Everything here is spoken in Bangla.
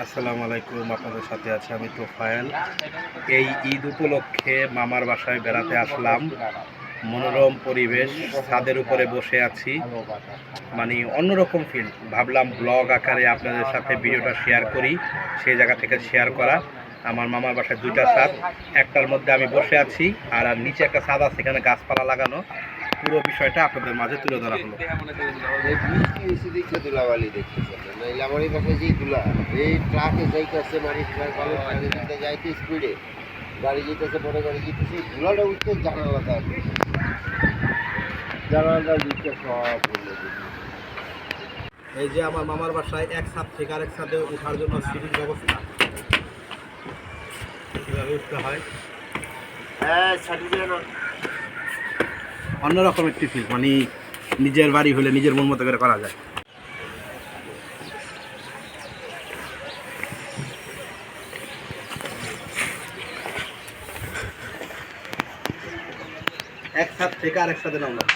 আসসালামু আলাইকুম, আপনাদের সাথে আছে আমি তোফায়েল। এই ঈদ উপলক্ষে মামার বাসায় বেড়াতে আসলাম। মনোরম পরিবেশ, ছাদের উপরে বসে আছি, মানে অন্যরকম ফিল। ভাবলাম ব্লগ আকারে আপনাদের সাথে ভিডিওটা শেয়ার করি, সেই জায়গা থেকে শেয়ার করা। আমার মামার বাসায় দুইটা ছাদ, একটার মধ্যে আমি বসে আছি, আর নিচে একটা ছাদ আছে, সেখানে গাছপালা লাগানো। পুরো বিষয়টা আপনাদের মাঝে তুলে ধরা হলো। ধুলাবালি দেখতেছেন নাইলে আমার এই পাশে যেই ধুলা এই ট্রাকে যাইতেছে মানে ট্রাক ভালো ট্রাকে দিতে যাইতে স্পিডে গাড়ি যেতেছে বড় গাড়ি যেতেছে ধুলাটা উঠতে জানালাটা দিচ্ছে সব এই যে আমার মামার বাসায় এক ছাদ থেকে আরেক ছাদে ওঠার জন্য সিঁড়ির ব্যবস্থা, কীভাবে উঠতে হয় হ্যাঁ সার্টিফিকেট অন্যরকম একটি ফিল, মানে নিজের বাড়ি হলে নিজের মন মতো করে করা যায়। এক ছাদ থেকে আরেক ছাদে নামলাম।